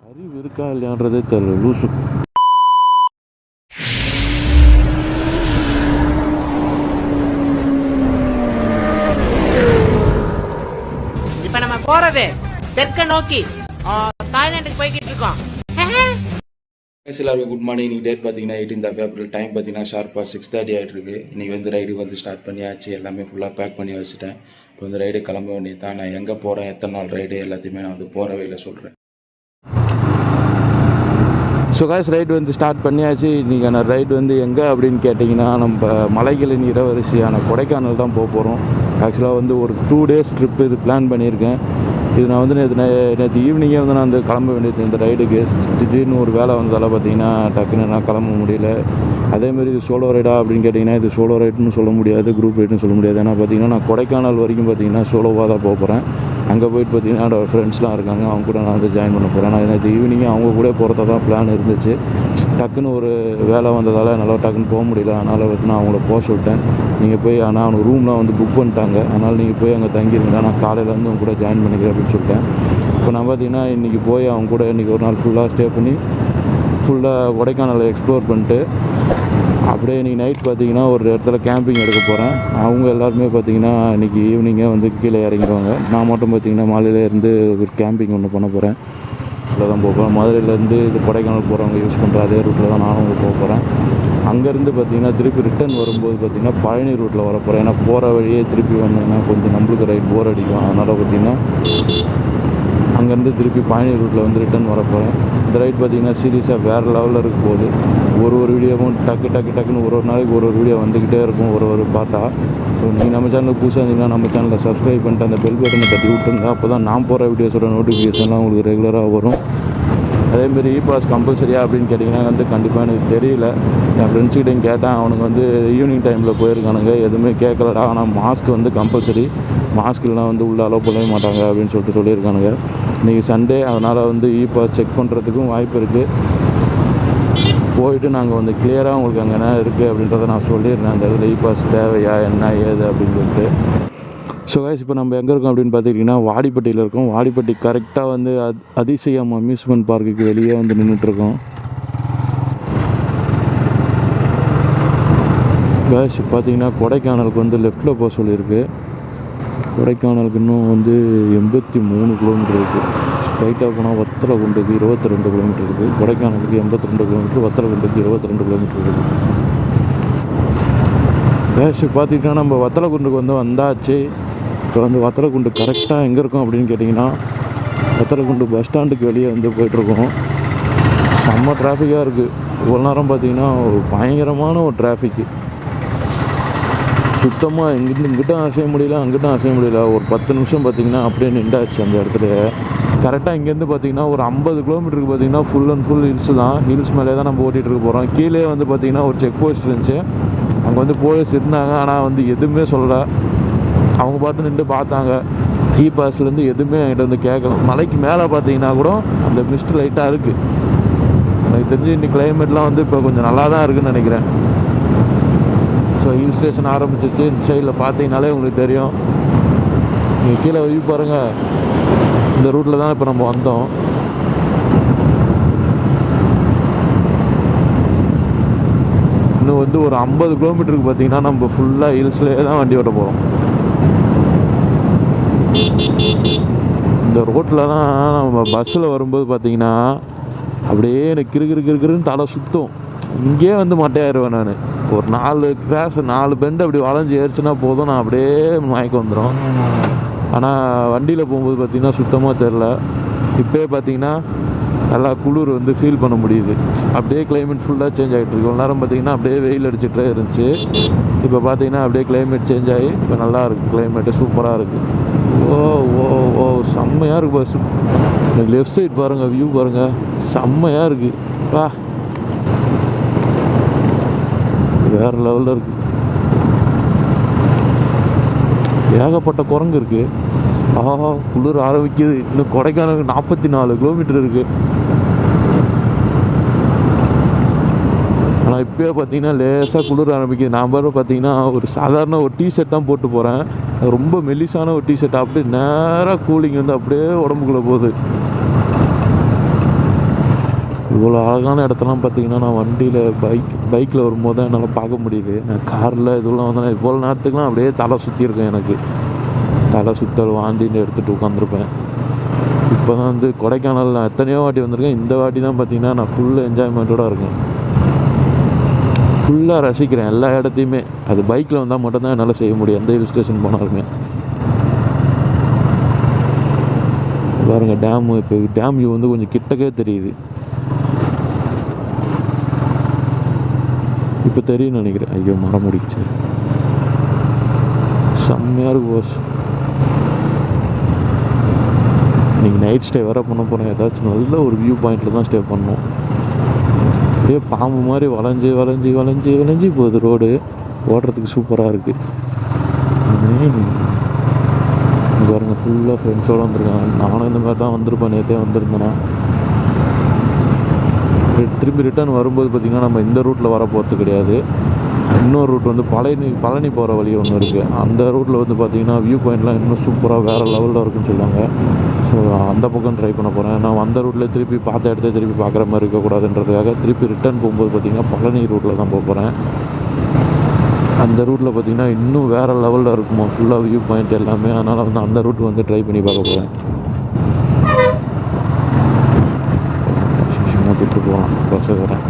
அறிவு இருக்கா இல்லையான்றதே தெரியல லூசு. இப்ப நம்ம போறது தெற்க நோக்கி தாய்லாந்துக்கு போய்கிட்டு இருக்கோம். எல்லாருக்கும் குட் மார்னிங். இன்னைக்கு டேட் பார்த்தீங்கன்னா 18th April. டைம் பார்த்தீங்கன்னா ஷார்ப்பாக 6:30 ஆகிட்டு இருக்கு. இன்றைக்கி வந்து ரைடு வந்து ஸ்டார்ட் பண்ணியாச்சு. எல்லாமே ஃபுல்லாக பேக் பண்ணி வச்சுட்டேன். இப்போ வந்து ரைடு கிளம்ப வேண்டியது தான். நான் எங்கே போகிறேன், எத்தனை நாள் ரைடு எல்லாத்தையுமே நான் வந்து போகிற வழியில் சொல்கிறேன். ஸோ காய்ஸ், ரைடு வந்து ஸ்டார்ட் பண்ணியாச்சு. இன்றைக்கான ரைடு வந்து எங்கே அப்படின்னு கேட்டிங்கன்னா, நம்ம மலைகளின் இளவரசியான கொடைக்கானல் தான் போக போகிறோம். ஆக்சுவலாக வந்து ஒரு 2 days ட்ரிப்பு இது பிளான் பண்ணியிருக்கேன். இது நான் வந்து நேற்று ஈவினிங்கே வந்து நான் வந்து கிளம்ப வேண்டியது இந்த ரைடுக்கு. திடீர்னு ஒரு வேலை வந்ததால் பார்த்தீங்கன்னா டக்குன்னு நான் கிளம்ப முடியல. அதேமாதிரி இது சோலோ ரைடா அப்படின்னு கேட்டிங்கன்னா, இது சோலோ ரைடுன்னு சொல்ல முடியாது, குரூப் ரைடுன்னு சொல்ல முடியாது. ஏன்னா பார்த்தீங்கன்னா நான் கொடைக்கானல் வரைக்கும் பார்த்தீங்கன்னா சோலோவாக தான் போக போகிறேன். அங்கே போயிட்டு பார்த்தீங்கன்னா என்னோடய ஃப்ரெண்ட்ஸ்லாம் இருக்காங்க, அவங்க கூட நான் வந்து ஜாயின் பண்ண போகிறேன். நான் நேற்று ஈவினிங்கே அவங்க கூட போகிறதா தான் பிளான் இருந்துச்சு. டக்குன்னு ஒரு வேலை வந்ததால் என்னால் டக்குன்னு போக முடியல. அதனால் வந்து நான் அவங்கள போக சொல்லிட்டேன். நீங்கள் போய், ஆனால் அவனுக்கு ரூம்லாம் வந்து புக் பண்ணிட்டாங்க, அதனால் நீங்கள் போய் அங்கே தங்கிடுங்க, நான் காலையிலேருந்து அவங்க கூட ஜாயின் பண்ணிக்கிறேன் அப்படின்னு சொல்லிட்டேன். இப்போ நான் பார்த்தீங்கன்னா இன்றைக்கி போய் அவங்க கூட இன்றைக்கி ஒரு நாள் ஃபுல்லாக ஸ்டே பண்ணி ஃபுல்லாக கொடைக்கானலை எக்ஸ்ப்ளோர் பண்ணிட்டு அப்படியே இன்றைக்கி நைட் பார்த்தீங்கன்னா ஒரு இடத்துல கேம்பிங் எடுக்க போகிறேன். அவங்க எல்லாருமே பார்த்தீங்கன்னா இன்றைக்கி ஈவினிங்கே வந்து கீழே இறங்கிடுவாங்க. நான் மட்டும் பார்த்தீங்கன்னா மாலையிலேருந்து ஒரு கேம்பிங் ஒன்று பண்ண போகிறேன். இதில் தான் போகிறேன். மதுரையிலேருந்து இது கொடைக்கானல் போகிறவங்க யூஸ் பண்ணுற அதே ரூட்டில் தான் நானும் போக போகிறேன். அங்கேருந்து பார்த்திங்கன்னா திருப்பி ரிட்டன் வரும்போது பார்த்திங்கன்னா பழனி ரூட்டில் வர போகிறேன். ஏன்னா போகிற வழியே திருப்பி வந்தேன்னா கொஞ்சம் நம்மளுக்கு ரைட் போர் அடிக்கும். அதனால் பார்த்திங்கன்னா அங்கேருந்து திருப்பி பழனி ரூட்டில் வந்து ரிட்டன் வர போகிறேன். இந்த ரைட் பார்த்திங்கன்னா சீரியஸாக வேறு லெவலில் இருக்க போகுது. ஒரு வீடியோவும் டக்குன்னு ஒரு நாளைக்கு ஒரு வீடியோ வந்துக்கிட்டே இருக்கும், ஒரு பார்ட்டாக. ஸோ நீங்கள் நம்ம சேனலுக்கு புதுசாக இருந்தீங்கன்னா நம்ம சேனலை சப்ஸ்கிரைப் பண்ணிட்டு அந்த பெல் பட்டனை தட்டி விட்டுருங்க. அப்போ தான் நான் போகிற வீடியோஸோட நோட்டிஃபிகேஷன்லாம் உங்களுக்கு ரெகுலராக வரும். அதேமாரி epass கம்பல்சரியா அப்படின்னு கேட்டிங்கன்னா வந்து கண்டிப்பாக எனக்கு தெரியல. என் ஃப்ரெண்ட்ஸ்கிட்டையும் கேட்டேன், அவனுக்கு வந்து ஈவினிங் டைமில் போயிருக்கானுங்க, எதுவுமே கேட்கலடா. ஆனால் மாஸ்க் வந்து கம்பல்சரி, மாஸ்க் இல்லைனா வந்து உள்ளே அலோவ் பண்ணவே மாட்டாங்க அப்படின்னு சொல்லிட்டு சொல்லியிருக்கானுங்க. இன்றைக்கி சண்டே, அதனால் வந்து epass செக் பண்ணுறதுக்கும் வாய்ப்பு இருக்குது. போயிட்டு நாங்கள் வந்து கிளியராக உங்களுக்கு அங்கே என்ன இருக்குது அப்படின்றத நான் சொல்லிடுறேன். அந்த இடத்துல epass தேவையா என்ன ஏது அப்படின்னு சொல்லிட்டு. ஸோ கைஸ், இப்போ நம்ம எங்கே இருக்கோம் அப்படின்னு பார்த்துக்கிட்டிங்கன்னா வாடிப்பட்டியில் இருக்கோம். வாடிப்பட்டி கரெக்டாக வந்து அதிசயம் அம்யூஸ்மெண்ட் பார்க்குக்கு வெளியே வந்து நின்றுட்டுருக்கோம். கைஸ் பார்த்தீங்கன்னா கொடைக்கானலுக்கு வந்து லெஃப்ட்டில் போக சொல்லியிருக்கு. கொடைக்கானலுக்கு இன்னும் வந்து 83 கிலோமீட்டர் இருக்குது. ஸ்ட்ரைட்டாக போனால் வத்தலகுண்டுக்கு 22 கிலோமீட்டர் இருக்குது. கொடைக்கானலுக்கு 82 கிலோமீட்டர், வத்தலகுண்டுக்கு 22 கிலோமீட்டர் இருக்குது. கைஸ் பார்த்திங்கன்னா நம்ம வத்தலகுண்டுக்கு வந்து வந்தாச்சு. இப்போ வந்து வத்தலகுண்டு கரெக்டாக எங்கே இருக்கும் அப்படின்னு கேட்டிங்கன்னா, வத்தலகுண்டு பஸ் ஸ்டாண்டுக்கு வெளியே வந்து போய்ட்டுருக்கோம். செம்ம டிராஃபிக்காக இருக்குது. ஒரு நேரம் பார்த்திங்கன்னா ஒரு பயங்கரமான ஒரு டிராஃபிக்கு. சுத்தமாக இங்கிட்டும் அசைய முடியல, அங்கிட்டும் அசைய முடியல. ஒரு 10 நிமிஷம் பார்த்திங்கன்னா அப்படியே நின்றாச்சு அந்த இடத்துல. கரெக்டாக இங்கேருந்து பார்த்திங்கன்னா ஒரு 50 கிலோமீட்டருக்கு பார்த்திங்கன்னா ஃபுல் அண்ட் ஃபுல் ஹில்ஸ் தான். ஹில்ஸ் மேலே தான் நம்ம ஓட்டிகிட்டு இருக்க போகிறோம். கீழே வந்து பார்த்திங்கன்னா ஒரு செக் போஸ்ட் இருந்துச்சு. அங்கே வந்து போலீஸ் இருந்தாங்க, ஆனால் வந்து எதுவுமே சொல்லலை. அவங்க பார்த்து நின்று பார்த்தாங்க. epassலேருந்து எதுவுமே என்கிட்ட வந்து கேட்கல. மலைக்கு மேலே பார்த்தீங்கன்னா கூட அந்த மிஸ்ட் லைட்டாக இருக்குது. எனக்கு தெரிஞ்சு இன்னைக்கு கிளைமேட்லாம் வந்து இப்போ கொஞ்சம் நல்லா தான் இருக்குதுன்னு நினைக்கிறேன். ஸோ ஹில் ஸ்டேஷன் ஆரம்பிச்சிச்சு. இந்த சைடில் பார்த்தீங்கனாலே உங்களுக்கு தெரியும். நீங்கள் கீழே வியூ பாருங்கள். இந்த ரூட்டில் தான் இப்போ நம்ம வந்தோம். இன்னும் வந்து ஒரு 50 கிலோமீட்டருக்கு பார்த்தீங்கன்னா நம்ம ஃபுல்லாக ஹில்ஸ்லேயே தான் வண்டி ஓட்ட போகிறோம். இந்த ரோட்டில் தான் நம்ம பஸ்ஸில் வரும்போது பார்த்தீங்கன்னா அப்படியே எனக்கு கிறுன்னு தலை சுற்றும். இங்கேயே வந்து மட்டையாயிருவேன் நான். ஒரு 4 பெண்டு அப்படி வளைஞ்சி ஏறிச்சுன்னா போதும், நான் அப்படியே மயக்கம் வந்துடும். ஆனால் வண்டியில் போகும்போது பார்த்திங்கன்னா சுத்தமாக தெரில. இப்போயே பார்த்திங்கன்னா நல்லா குளிர் வந்து ஃபீல் பண்ண முடியுது. அப்படியே கிளைமேட் ஃபுல்லாக சேஞ்ச் ஆகிட்டு இருக்கு. ஒரு நேரம் பார்த்திங்கன்னா அப்படியே வெயில் அடிச்சுட்டே இருந்துச்சு. இப்போ பார்த்திங்கன்னா அப்படியே கிளைமேட் சேஞ்ச் ஆகி இப்போ நல்லா இருக்குது. கிளைமேட்டு சூப்பராக இருக்குது. ஓ செம்மையாக இருக்குது பஸ்ஸு. எனக்கு லெஃப்ட் சைட் பாருங்கள், வியூ பாருங்கள், செம்மையாக இருக்குது. வா, வேறு லெவலில் இருக்குது. ஏகப்பட்ட குரங்கு இருக்குது. குளிர் ஆரம்பிக்குது. இன்னும் கொடைக்கானலுக்கு 44 கிலோமீட்டர் இருக்குது. ஆனால் இப்போயே பார்த்தீங்கன்னா லேசாக குளிர் ஆரம்பிக்குது. நான் பாரு பார்த்தீங்கன்னா ஒரு சாதாரண ஒரு டிஷர்ட் தான் போட்டு போகிறேன். ரொம்ப மெல்லிசான ஒரு டிஷர்ட். அப்படியே நேராக கூலிங் வந்து அப்படியே உடம்புக்குள்ளே போகுது. இவ்வளோ அழகான இடத்தெல்லாம் பார்த்தீங்கன்னா நான் வண்டியில் பைக்கில் வரும்போது தான் என்னால் பார்க்க முடியுது. நான் காரில் இதெல்லாம் வந்து இவ்வளோ நேரத்துக்குலாம் அப்படியே தலை சுற்றிருக்கேன். எனக்கு தலை சுற்றல் வாந்தின்னு எடுத்துகிட்டு உட்காந்துருப்பேன். இப்போ தான் வந்து கொடைக்கானல் நான் எத்தனையோ வாட்டி வந்திருக்கேன். இந்த வாட்டி தான் பார்த்தீங்கன்னா நான் ஃபுல் என்ஜாய்மெண்ட்டோடு இருக்கேன். ஃபுல்லாக ரசிக்கிறேன் எல்லா இடத்தையுமே. அது பைக்கில் வந்தால் மட்டும்தான் என்னால் செய்ய முடியும், எந்த ஹில் ஸ்டேஷன் போனாலுமே. பாருங்கள் டேமு, இப்போ டேம் வியூ வந்து கொஞ்சம் கிட்டக்கே தெரியுது. இப்போ தெரியும்னு நினைக்கிறேன். ஐயோ மரம் முடிச்சு செம்மையாக இருக்கு பாஸ். நீங்கள் நைட் ஸ்டே வேறு பண்ண போகிறேன். ஏதாச்சும் நல்ல ஒரு வியூ பாயிண்டில் தான் ஸ்டே பண்ணணும். அப்படியே பாம்பு மாதிரி வளைஞ்சி வளைஞ்சி வளைஞ்சி வளைஞ்சி போகுது ரோடு. ஓடுறதுக்கு சூப்பராக இருக்குது. பாருங்கள் ஃபுல்லாக ஃப்ரெண்ட்ஸோடு வந்திருக்காங்க. நானும் இந்த மாதிரி தான் வந்திருப்பேன். நேற்றே வந்திருந்தேன்னா திரும்பி ரிட்டர்ன் வரும்போது பார்த்திங்கன்னா நம்ம இந்த ரூட்டில் வர போகிறது கிடையாது. இன்னொரு ரூட் வந்து பழனி போகிற வழி ஒன்று இருக்குது. அந்த ரூட்டில் வந்து பார்த்திங்கன்னா வியூ பாயிண்ட்லாம் இன்னும் சூப்பராக வேறு லெவலில் இருக்குன்னு சொல்லுவாங்க. ஸோ அந்த பக்கம் ட்ரை பண்ண போகிறேன். நான் அந்த ரூட்டில் திருப்பி பார்த்த இடத்த திருப்பி பார்க்குற மாதிரி இருக்கக்கூடாதுன்றதுக்காக திருப்பி ரிட்டர்ன் போகும்போது பார்த்திங்கன்னா பழனி ரூட்டில் தான் போக போகிறேன். அந்த ரூட்டில் பார்த்திங்கன்னா இன்னும் வேறு லெவலில் இருக்குமா ஃபுல்லாக வியூ பாயிண்ட் எல்லாமே. அதனால் வந்து அந்த ரூட் வந்து ட்ரை பண்ணி பார்க்க போகிறேன். திட்டு போகலாம் பசக்கிறேன்.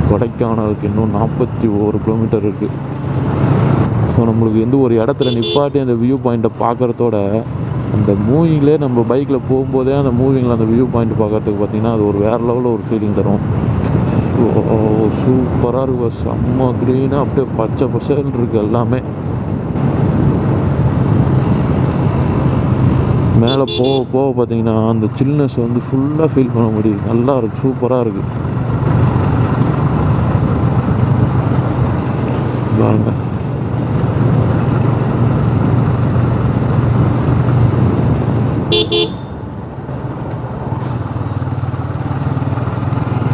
கொடைக்கானலுக்கு இன்னும் 41 கிலோமீட்டர் இருக்குது. ஸோ நம்மளுக்கு எந்த ஒரு இடத்துல நிப்பாட்டி அந்த வியூ பாயிண்ட்டை பார்க்குறதோட அந்த மூவிங்லேயே நம்ம பைக்கில் போகும்போதே அந்த மூவிங்கில் அந்த வியூ பாயிண்ட் பார்க்குறதுக்கு பார்த்திங்கன்னா அது ஒரு வேறு லெவலில் ஒரு ஃபீலிங் தரும். சூப்பராக இருக்கும். செம்ம க்ரீனாக அப்படியே பச்சை பசேல்னு இருக்குது எல்லாமே. மேலே போக போக பார்த்திங்கன்னா அந்த சில்னஸ் வந்து ஃபுல்லாக ஃபீல் பண்ண முடியுது. நல்லா இருக்குது, சூப்பராக இருக்குது. பாருங்க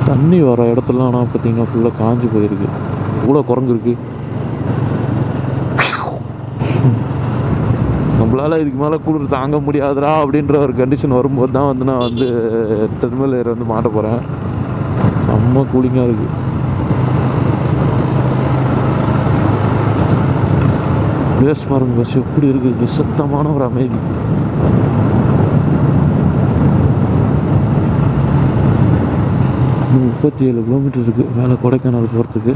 தண்ணி வர இடத்துலலாம் ஆனால் பார்த்திங்கன்னா ஃபுல்லாக காஞ்சி போயிருக்கு. இவ்வளோ குறைஞ்சிருக்கு. நம்மளால் இதுக்கு மேலே குளிர் தாங்க முடியாதுடா அப்படின்ற ஒரு கண்டிஷன் வரும்போது தான் வந்து நான் வந்து டெர்மினல் ஏர் வந்து மாட்ட போகிறேன். செம்ம கூலிங்காக இருக்குது. பிளேஸ் பாருங்க பஸ் எப்படி இருக்குது. நிசத்தமான ஒரு அமைதி. இன்னும் 37 கிலோமீட்டர் இருக்குது மேலே கொடைக்கானல் போகிறதுக்கு.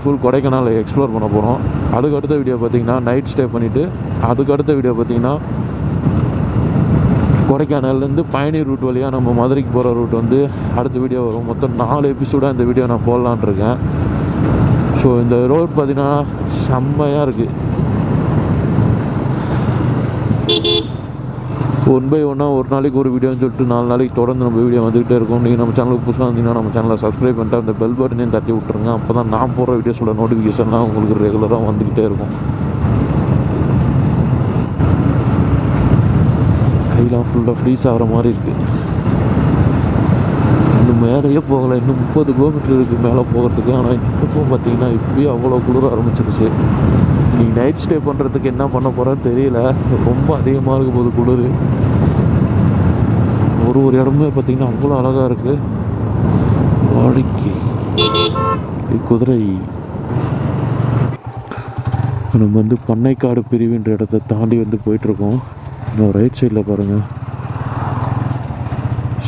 ஃபுல் கொடைக்கானல் எக்ஸ்ப்ளோர் பண்ண போகிறோம். அதுக்கு அடுத்த வீடியோ பார்த்திங்கன்னா நைட் ஸ்டே பண்ணிவிட்டு அதுக்கு அடுத்த வீடியோ பார்த்திங்கன்னா கொடைக்கானல்லேருந்து பயணி ரூட் வழியாக நம்ம மதுரைக்கு போகிற ரூட் வந்து அடுத்த வீடியோ வரும். மொத்தம் 4 எபிசோடாக இந்த வீடியோ நான் போடலான் இருக்கேன். ஸோ இந்த ரோட் பார்த்திங்கன்னா செம்மையாக இருக்குது. 1 by 1 ஒரு நாளைக்கு ஒரு வீடியோன்னு சொல்லிட்டு 4 நாளைக்கு தொடர்ந்து நம்ம வீடியோ வந்துகிட்டே இருக்கும். நீங்கள் நம்ம சேனலுக்கு புதுசாக வந்தீங்கன்னா நம்ம சேனலை சப்ஸ்கிரைப் பண்ணிட்டு அந்த பெல் பட்டனையும் தட்டி விட்ருங்க. அப்போ தான் நான் போகிற வீடியோஸோட நோட்டிஃபிகேஷன்லாம் உங்களுக்கு ரெகுலராக வந்துக்கிட்டே இருக்கும். கையெல்லாம் ஃபுல்லாக ஃப்ரீஸ் ஆகிற மாதிரி இருக்குது. இன்னும் மேலேயே போகலை. இன்னும் 30 கிலோமீட்டர் இருக்குது மேலே போகிறதுக்கு. ஆனால் இப்போ பார்த்திங்கன்னா இப்போயும் அவ்வளோ குளிர ஆரம்பிச்சிருச்சு. நீங்கள் நைட் ஸ்டே பண்ணுறதுக்கு என்ன பண்ண போகிறேன்னு தெரியல. ரொம்ப அதிகமாக இருக்கும் போது குளிர். ஒரு இடமே பார்த்திங்கன்னா அவ்வளோ அழகாக இருக்குது. வாடிக்கை குதிரை. நம்ம வந்து பண்ணைக்காடு பிரிவுன்ற இடத்த தாண்டி வந்து போயிட்டுருக்கோம். இன்னும் ரைட் சைடில் பாருங்கள்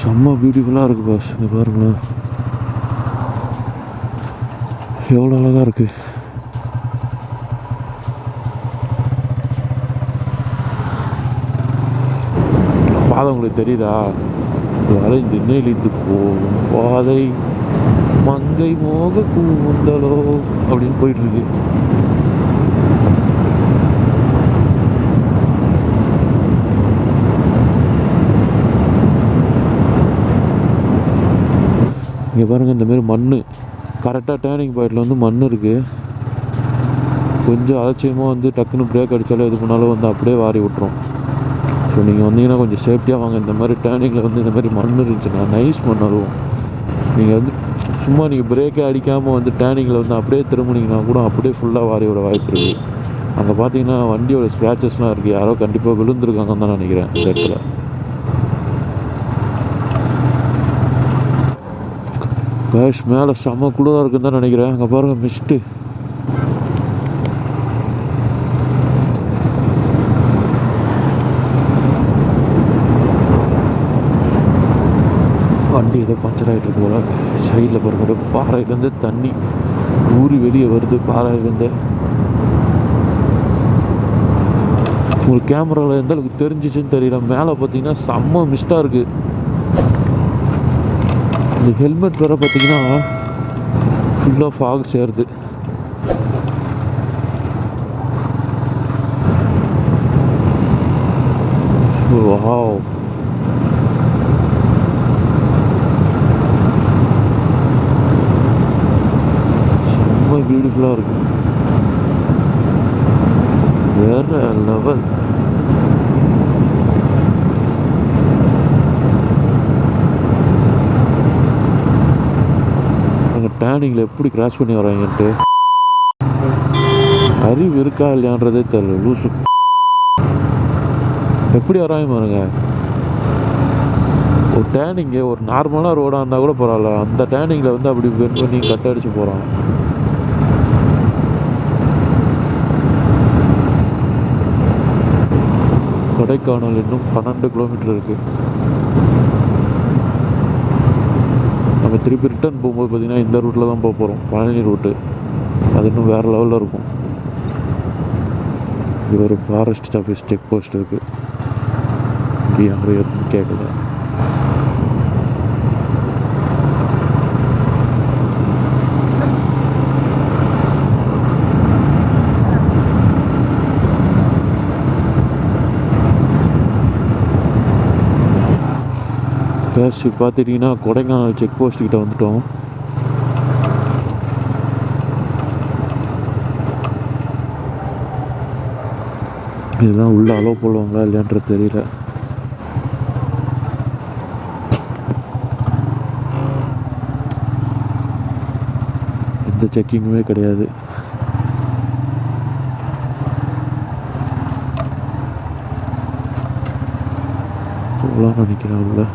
செம்ம பியூட்டிஃபுல்லாக இருக்குது பாஸ். இங்கே பாருங்களேன் எவ்வளோ அழகாக இருக்குது. பாதை உங்களுக்கு தெரியுதா? வளைந்து நெளிந்து போகும் பாதை மங்கை மோக கூந்தலோ அப்படின்னு போயிட்டுருக்கு. இங்கே பாருங்கள், இந்தமாரி மண் கரெக்டாக டேர்னிங் பாயிண்டில் வந்து மண் இருக்குது. கொஞ்சம் அலட்சியமாக வந்து டக்குன்னு பிரேக் அடித்தாலும் எது பண்ணாலும் வந்து அப்படியே வாரி விட்டுரும். ஸோ நீங்கள் வந்தீங்கன்னா கொஞ்சம் சேஃப்டியாக வாங்க. இந்த மாதிரி டேர்னிங்கில் வந்து இந்த மாதிரி மண் இருந்துச்சுன்னா நைஸ் மண் வரும். நீங்கள் வந்து சும்மா நீங்கள் பிரேக்கே அடிக்காமல் வந்து டேர்னிங்கில் வந்து அப்படியே திரும்பினீங்கன்னா கூட அப்படியே ஃபுல்லாக வாரி விட வாய்ப்பு இருக்குது. அங்கே பார்த்தீங்கன்னா வண்டியோட ஸ்க்ராச்சஸ்லாம் இருக்குது. யாரோ கண்டிப்பாக விழுந்துருக்காங்கன்னு தான் நினைக்கிறேன் இந்த இடத்துல. கேஷ் மேலே செம்ம குளிராக இருக்குன்னு தான் நினைக்கிறேன். அங்கே பாருங்கள் மிஸ்ட்டு. வண்டி ஏதோ பஞ்சர் ஆகிட்டு இருக்கு போல. சைடில் பாருங்க, பாறையிலேருந்து தண்ணி ஊறி வெளியே வருது. பாறையிலேருந்து உங்களுக்கு கேமராவில் எந்த அளவுக்கு தெரிஞ்சிச்சுன்னு தெரியல. மேலே பார்த்தீங்கன்னா செம்ம மிஸ்டாக இருக்குது. இந்த ஹெல்மெட் வேறு பார்த்தீங்கன்னா ஃபுல்லாக ஃபாக் சேருது. வாவ், செம்ம பியூட்டிஃபுல்லாக இருக்கு. வேற லெவல். டேர்னிங்கில் எப்படி கிராஸ் பண்ணி வராங்கன்ட்டு அறிவு இருக்கா இல்லையான்றதே தெரியல. லூசு எப்படி வராங்க பாருங்க. ஒரு டேர்னிங்கு ஒரு நார்மலாக ரோடாக இருந்தால் கூட பரவாயில்ல, அந்த டேர்னிங்கில் வந்து அப்படி பெண்ட் பண்ணி கட் அடிச்சு போகிறான். கொடைக்கானல் இன்னும் 12 கிலோமீட்டர் இருக்குது. நம்ம திருப்பி ரிட்டர்ன் போகும்போது பார்த்திங்கன்னா இந்த ரூட்டில் தான் போக போகிறோம், பழனி ரூட்டு. அது இன்னும் வேறு லெவலில் இருக்கும். இது ஒரு ஃபாரஸ்ட் ஆஃபீஸ் செக் போஸ்ட் இருக்குது. இப்படி யாரும் எதுவும் கேட்குது. பேசி பார்த்துட்டிங்கன்னா கொடைக்கானல் செக் போஸ்ட்டுக்கிட்ட வந்துட்டோம். இதுதான் உள்ளே அலோவ் பண்ணுவாங்களா இல்லையான்றது தெரியல. எந்த செக்கிங்குமே கிடையாது. போகலான்னு நினைக்கிறேன் உள்ள.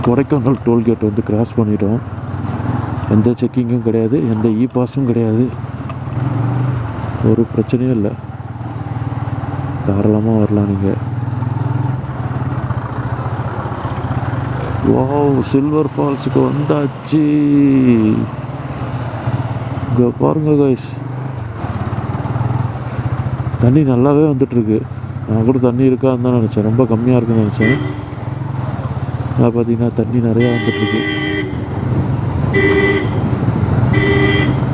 கொடைக்கானல் டோல்கேட் வந்து கிராஸ் பண்ணிட்டோம். எந்த செக்கிங்கும் கிடையாது, எந்த பாஸும் கிடையாது. ஒரு பிரச்சனையும் இல்லை, தாராளமாக வரலாம் நீங்கள். வாவ், சில்வர் ஃபால்ஸுக்கு வந்தாச்சு. இங்கே பாருங்க கைஸ், தண்ணி நல்லாவே வந்துட்டுருக்கு. நான் கூட தண்ணி இருக்கான்னு தான் நினச்சேன், ரொம்ப கம்மியாக இருக்குன்னு நினச்சேன். அதை பார்த்தீங்கன்னா தண்ணி நிறையா வந்துட்டுருக்கு.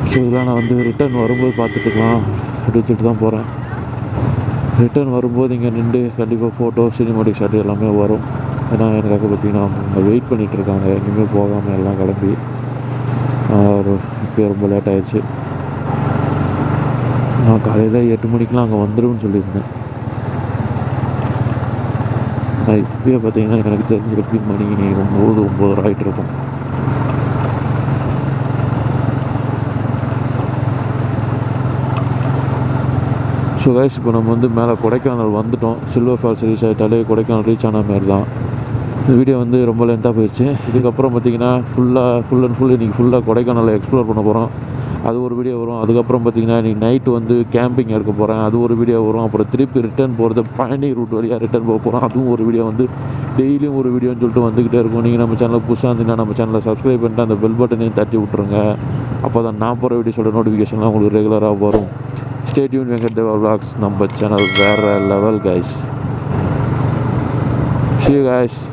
ஸோ இதெல்லாம் நான் வந்து ரிட்டர்ன் வரும்போது பார்த்துட்டுக்கலாம் எடுத்துகிட்டு தான் போகிறேன். ரிட்டர்ன் வரும்போது இங்கே நின்று கண்டிப்பாக ஃபோட்டோ, சினிமாட்டிக் ஷாட் எல்லாமே வரும். ஏன்னா எனக்காக பார்த்தீங்கன்னா அவங்க வெயிட் பண்ணிகிட்ருக்காங்க, எங்கேயுமே போகாமல் எல்லாம் கிளம்பி. இப்போ ரொம்ப லேட் ஆகிடுச்சு. நான் காலையில் 8 மணிக்கெலாம் அங்கே வந்துடும்னு சொல்லியிருந்தேன். நான் இப்போயே பார்த்தீங்கன்னா எனக்கு தெரிஞ்சு எப்படி மணி 9 ஆகிட்டு இருக்கும். ஸோ கைஸ், இப்போ நம்ம வந்து மேலே கொடைக்கானல் வந்துட்டோம். சில்வர் ஃபால்ஸ் ரீச் ஆகிட்டாலே கொடைக்கானல் ரீச் ஆன மாதிரி தான். இந்த வீடியோ வந்து ரொம்ப லென்த்தாக போயிடுச்சு. இதுக்கப்புறம் பார்த்தீங்கன்னா ஃபுல் அண்ட் ஃபுல் இன்றைக்கி ஃபுல்லாக கொடைக்கானலை எக்ஸ்ப்ளோர் பண்ண போகிறோம். அது ஒரு வீடியோ வரும். அதுக்கப்புறம் பார்த்திங்கன்னா இன்றைக்கி நைட்டு வந்து கேம்பிங் எடுக்க போகிறேன், அது ஒரு வீடியோ வரும். அப்புறம் திருப்பி ரிட்டர்ன் போகிறது, பழனி ரூட் வழியாக ரிட்டர்ன் போக போகிறோம், அதுவும் ஒரு வீடியோ வந்து டெய்லியும் ஒரு வீடியோன்னு சொல்லிட்டு வந்துக்கிட்டே இருக்கும். நீங்கள் நம்ம சேனலில் புதுசாக இருந்தீங்கன்னா நம்ம சேனலை சப்ஸ்கிரைப் பண்ணிட்டு அந்த பெல் பட்டனையும் தட்டி விட்ருங்க. அப்போ தான் நான் போகிற வீடியோஸோட நோட்டிஃபிகேஷன்லாம் உங்களுக்கு ரெகுலராக வரும். ஸ்டே டியூன் Venkatdevavlogs, நம்ம சேனல் வேறு level guys. See you guys.